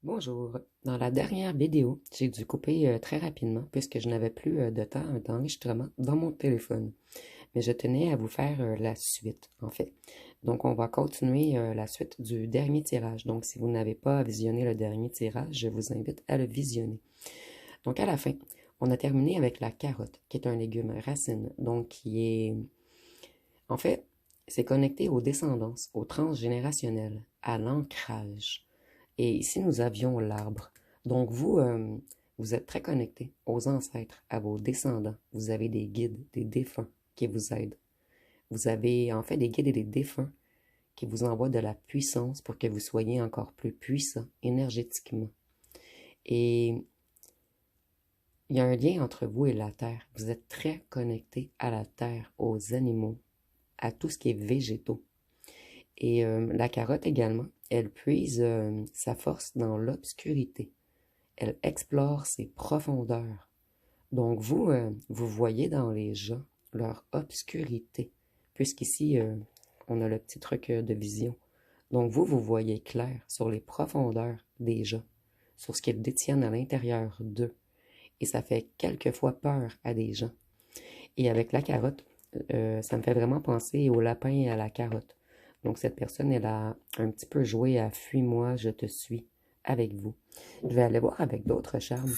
Bonjour. Dans la dernière vidéo, j'ai dû couper très rapidement puisque je n'avais plus de temps d'enregistrement dans mon téléphone. Mais je tenais à vous faire la suite, en fait. Donc, on va continuer la suite du dernier tirage. Donc, si vous n'avez pas visionné le dernier tirage, je vous invite à le visionner. Donc, à la fin, on a terminé avec la carotte, qui est un légume racine, donc qui est... En fait, c'est connecté aux descendances, au transgénérationnel, à l'ancrage. Et ici, nous avions l'arbre. Donc, vous êtes très connecté aux ancêtres, à vos descendants. Vous avez des guides, des défunts qui vous aident. Vous avez en fait des guides et des défunts qui vous envoient de la puissance pour que vous soyez encore plus puissant énergétiquement. Et il y a un lien entre vous et la terre. Vous êtes très connecté à la terre, aux animaux, à tout ce qui est végétaux. Et la carotte également, elle puise sa force dans l'obscurité. Elle explore ses profondeurs. Donc vous voyez dans les gens leur obscurité, puisqu'ici, on a le petit truc de vision. Donc vous voyez clair sur les profondeurs des gens, sur ce qu'ils détiennent à l'intérieur d'eux. Et ça fait quelquefois peur à des gens. Et avec la carotte, ça me fait vraiment penser au lapin et à la carotte. Donc cette personne, elle a un petit peu joué à Fuis-moi, je te suis avec vous. Je vais aller voir avec d'autres charmes.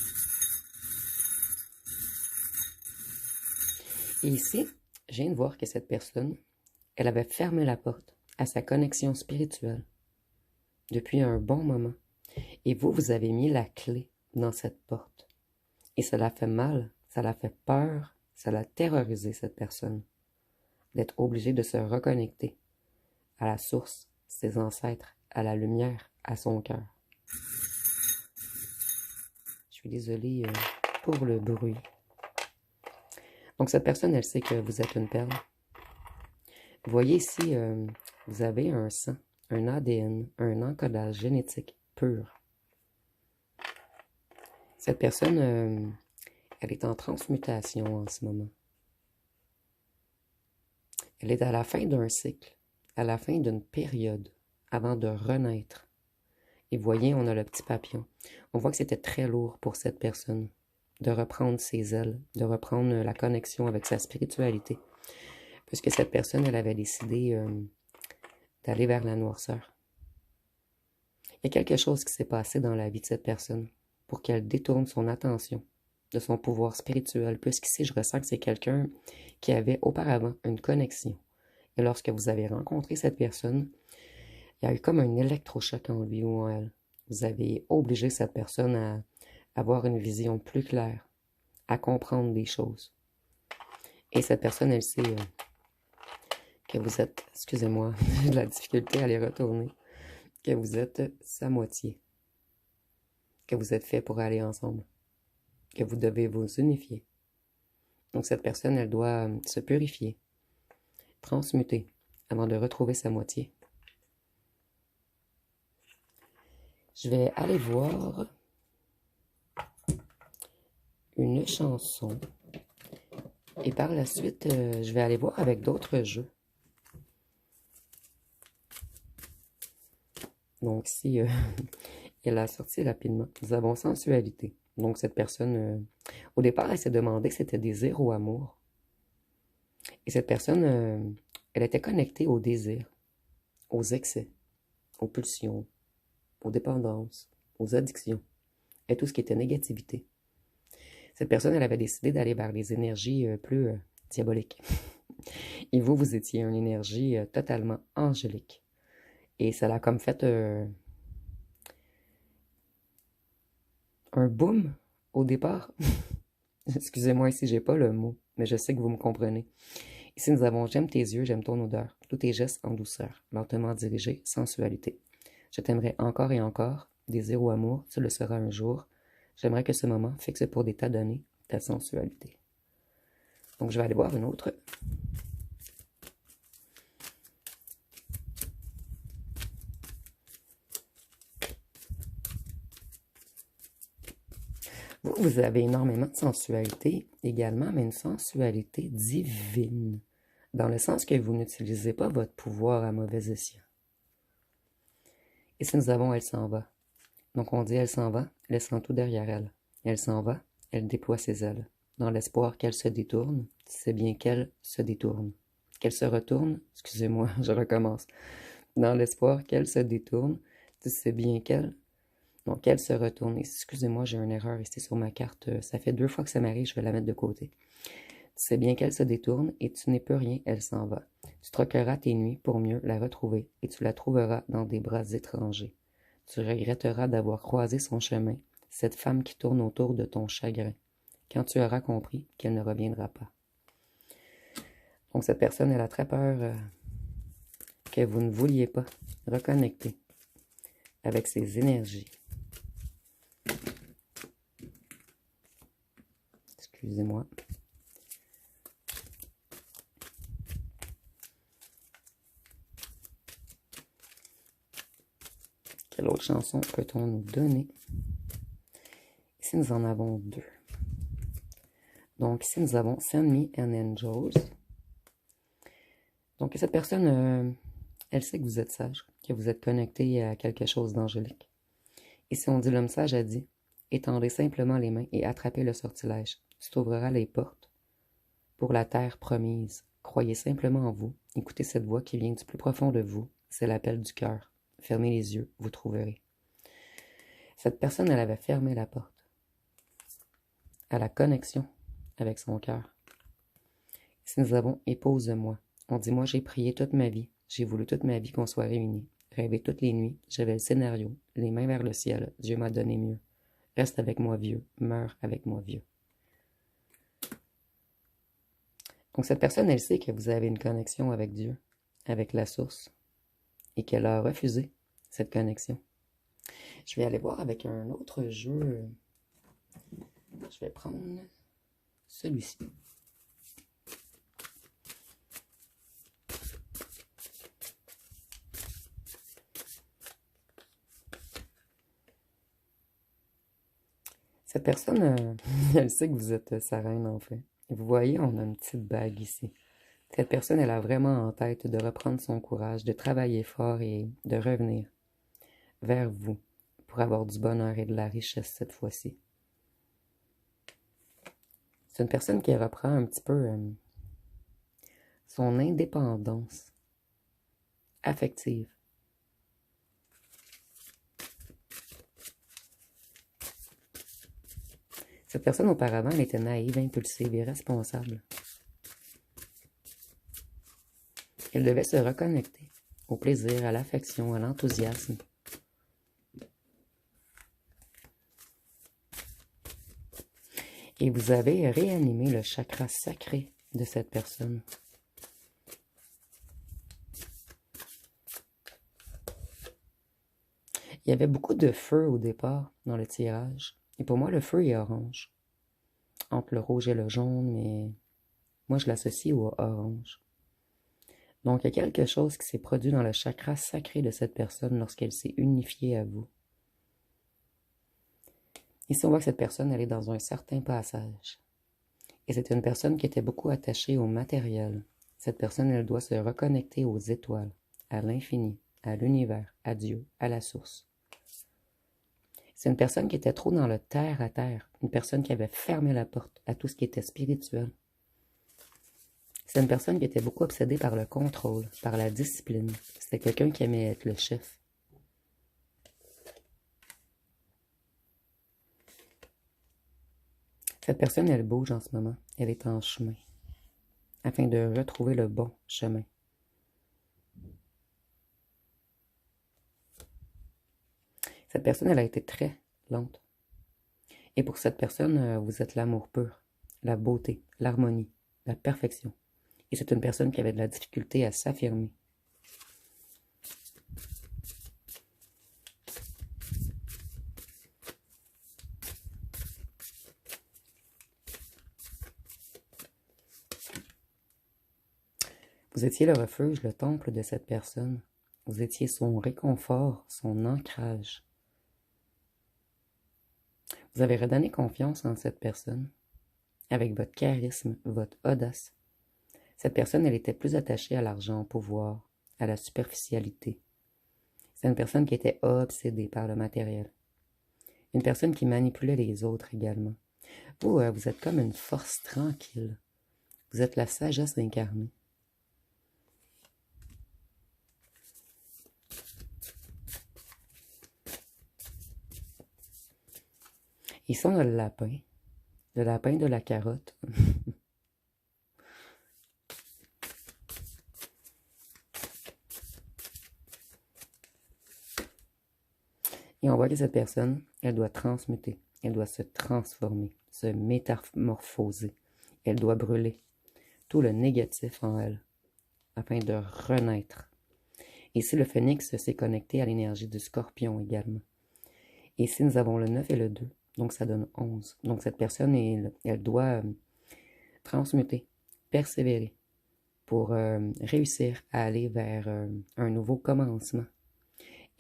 Et ici, je viens de voir que cette personne, elle avait fermé la porte à sa connexion spirituelle depuis un bon moment. Et vous avez mis la clé dans cette porte. Et ça l'a fait mal, ça l'a fait peur, ça l'a terrorisé, cette personne, d'être obligée de se reconnecter à la source, ses ancêtres, à la lumière, à son cœur. Je suis désolée pour le bruit. Donc cette personne, elle sait que vous êtes une perle. Vous voyez ici, vous avez un sang, un ADN, un encodage génétique pur. Cette personne, elle est en transmutation en ce moment. Elle est à la fin d'un cycle, à la fin d'une période, avant de renaître. Et vous voyez, on a le petit papillon. On voit que c'était très lourd pour cette personne de reprendre ses ailes, de reprendre la connexion avec sa spiritualité. Puisque cette personne, elle avait décidé d'aller vers la noirceur. Il y a quelque chose qui s'est passé dans la vie de cette personne pour qu'elle détourne son attention de son pouvoir spirituel, puisqu'ici, je ressens que c'est quelqu'un qui avait auparavant une connexion. Et lorsque vous avez rencontré cette personne, il y a eu comme un électrochoc en lui ou en elle. Vous avez obligé cette personne à avoir une vision plus claire, à comprendre des choses. Et cette personne, elle sait que vous êtes, excusez-moi, j'ai de la difficulté à les retourner, que vous êtes sa moitié, que vous êtes fait pour aller ensemble, que vous devez vous unifier. Donc cette personne, elle doit se purifier, transmuter, avant de retrouver sa moitié. Je vais aller voir une chanson et par la suite, je vais aller voir avec d'autres jeux. Donc ici, elle a sorti rapidement. Nous avons sensualité. Donc cette personne, au départ, elle s'est demandé si c'était désir ou amour. Et cette personne, elle était connectée au désir, aux excès, aux pulsions, aux dépendances, aux addictions et tout ce qui était négativité. Cette personne, elle avait décidé d'aller vers les énergies plus diaboliques. Et vous étiez une énergie totalement angélique. Et ça l'a comme fait un boom au départ. Excusez-moi si j'ai pas le mot, mais je sais que vous me comprenez. Ici, nous avons j'aime tes yeux, j'aime ton odeur, tous tes gestes en douceur, lentement dirigés, sensualité. Je t'aimerai encore et encore, désir ou amour, tu le seras un jour. J'aimerais que ce moment fixe pour des tas d'années ta sensualité. Donc, je vais aller voir une autre. Vous avez énormément de sensualité également, mais une sensualité divine, dans le sens que vous n'utilisez pas votre pouvoir à mauvais escient. Et si nous avons Elle s'en va, Donc on dit elle s'en va, laissant tout derrière elle. Elle s'en va, elle déploie ses ailes. Dans l'espoir qu'elle se détourne, c'est bien qu'elle se détourne. Qu'elle se retourne, excusez-moi, je recommence. Dans l'espoir qu'elle se détourne, c'est bien qu'elle... Donc qu'elle se retourne. Excusez-moi, j'ai une erreur ici sur ma carte. Ça fait 2 fois que ça m'arrive, je vais la mettre de côté. C'est bien qu'elle se détourne, et tu n'es plus rien, elle s'en va. Tu troqueras tes nuits pour mieux la retrouver, et tu la trouveras dans des bras étrangers. Tu regretteras d'avoir croisé son chemin, cette femme qui tourne autour de ton chagrin, quand tu auras compris qu'elle ne reviendra pas. Donc cette personne, elle a très peur que vous ne vouliez pas reconnecter avec ses énergies. Excusez-moi. Quelle autre chanson peut-on nous donner? Ici, nous en avons 2. Donc, ici, nous avons Send Me an Angels. Donc, cette personne, elle sait que vous êtes sage, que vous êtes connecté à quelque chose d'angélique. Ici, on dit, l'homme sage a dit, étendez simplement les mains et attrapez le sortilège. Tu t'ouvriras les portes pour la terre promise. Croyez simplement en vous. Écoutez cette voix qui vient du plus profond de vous. C'est l'appel du cœur. Fermez les yeux, vous trouverez. Cette personne, elle avait fermé la porte à la connexion avec son cœur. Ici, nous avons épouse-moi. On dit, moi, j'ai prié toute ma vie. J'ai voulu toute ma vie qu'on soit réunis. Rêvé toutes les nuits. J'avais le scénario. Les mains vers le ciel. Dieu m'a donné mieux. Reste avec moi, vieux. Meurs avec moi, vieux. Donc, cette personne, elle sait que vous avez une connexion avec Dieu, avec la source, et qu'elle a refusé cette connexion. Je vais aller voir avec un autre jeu. Je vais prendre celui-ci. Cette personne, elle sait que vous êtes sa reine, en fait. Vous voyez, on a une petite bague ici. Cette personne, elle a vraiment en tête de reprendre son courage, de travailler fort et de revenir vers vous pour avoir du bonheur et de la richesse cette fois-ci. C'est une personne qui reprend un petit peu son indépendance affective. Cette personne, auparavant, elle était naïve, impulsive et responsable. Elle devait se reconnecter au plaisir, à l'affection, à l'enthousiasme. Et vous avez réanimé le chakra sacré de cette personne. Il y avait beaucoup de feu au départ dans le tirage. Et pour moi, le feu est orange. Entre le rouge et le jaune, mais moi, je l'associe au orange. Donc, il y a quelque chose qui s'est produit dans le chakra sacré de cette personne lorsqu'elle s'est unifiée à vous. Ici, on voit que cette personne, elle est dans un certain passage. Et c'est une personne qui était beaucoup attachée au matériel. Cette personne, elle doit se reconnecter aux étoiles, à l'infini, à l'univers, à Dieu, à la source. C'est une personne qui était trop dans le terre à terre, une personne qui avait fermé la porte à tout ce qui était spirituel. C'est une personne qui était beaucoup obsédée par le contrôle, par la discipline. C'était quelqu'un qui aimait être le chef. Cette personne, elle bouge en ce moment. Elle est en chemin, afin de retrouver le bon chemin. Cette personne, elle a été très lente. Et pour cette personne, vous êtes l'amour pur, la beauté, l'harmonie, la perfection. Et c'est une personne qui avait de la difficulté à s'affirmer. Vous étiez le refuge, le temple de cette personne. Vous étiez son réconfort, son ancrage. Vous avez redonné confiance en cette personne, avec votre charisme, votre audace. Cette personne, elle était plus attachée à l'argent, au pouvoir, à la superficialité. C'est une personne qui était obsédée par le matériel. Une personne qui manipulait les autres également. Vous, vous êtes comme une force tranquille. Vous êtes la sagesse incarnée. Ils sont le lapin de la carotte. Et on voit que cette personne, elle doit transmuter, elle doit se transformer, se métamorphoser. Elle doit brûler tout le négatif en elle, afin de renaître. Ici, le phénix s'est connecté à l'énergie du scorpion également. Ici, nous avons le 9 et le 2, donc ça donne 11. Donc cette personne, elle doit transmuter, persévérer, pour réussir à aller vers un nouveau commencement.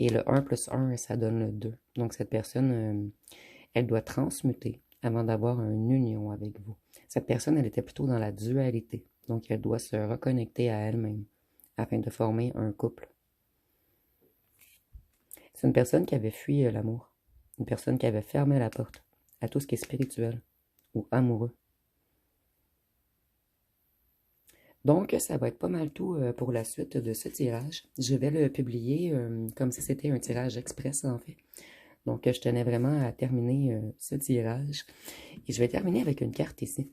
Et le 1 plus 1, ça donne le 2. Donc cette personne, elle doit transmuter avant d'avoir une union avec vous. Cette personne, elle était plutôt dans la dualité. Donc elle doit se reconnecter à elle-même afin de former un couple. C'est une personne qui avait fui l'amour. Une personne qui avait fermé la porte à tout ce qui est spirituel ou amoureux. Donc, ça va être pas mal tout pour la suite de ce tirage. Je vais le publier comme si c'était un tirage express, en fait. Donc, je tenais vraiment à terminer ce tirage. Et je vais terminer avec une carte ici.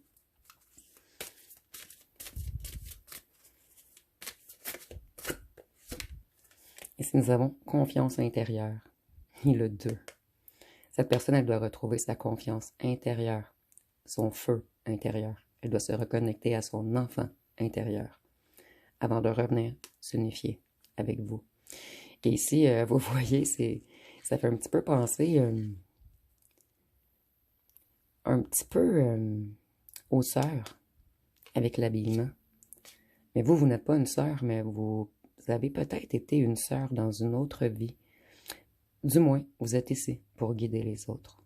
Ici, nous avons confiance intérieure. Et le 2. Cette personne, elle doit retrouver sa confiance intérieure, son feu intérieur. Elle doit se reconnecter à son enfant intérieur avant de revenir s'unifier avec vous. Et ici, vous voyez, ça fait un petit peu penser un petit peu aux sœurs avec l'habillement. Mais vous n'êtes pas une sœur, mais vous avez peut-être été une sœur dans une autre vie. Du moins, vous êtes ici pour guider les autres.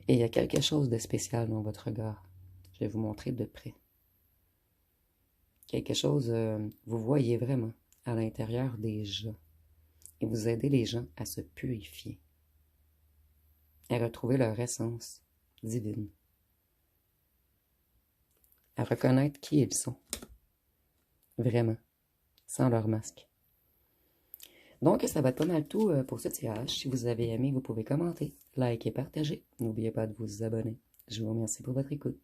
Et il y a quelque chose de spécial dans votre regard. Je vais vous montrer de près. Quelque chose, vous voyez vraiment à l'intérieur des gens. Et vous aidez les gens à se purifier. À retrouver leur essence divine. À reconnaître qui ils sont. Vraiment. Sans leur masque. Donc, ça va être pas mal tout pour ce tirage. Si vous avez aimé, vous pouvez commenter, liker, partager. N'oubliez pas de vous abonner. Je vous remercie pour votre écoute.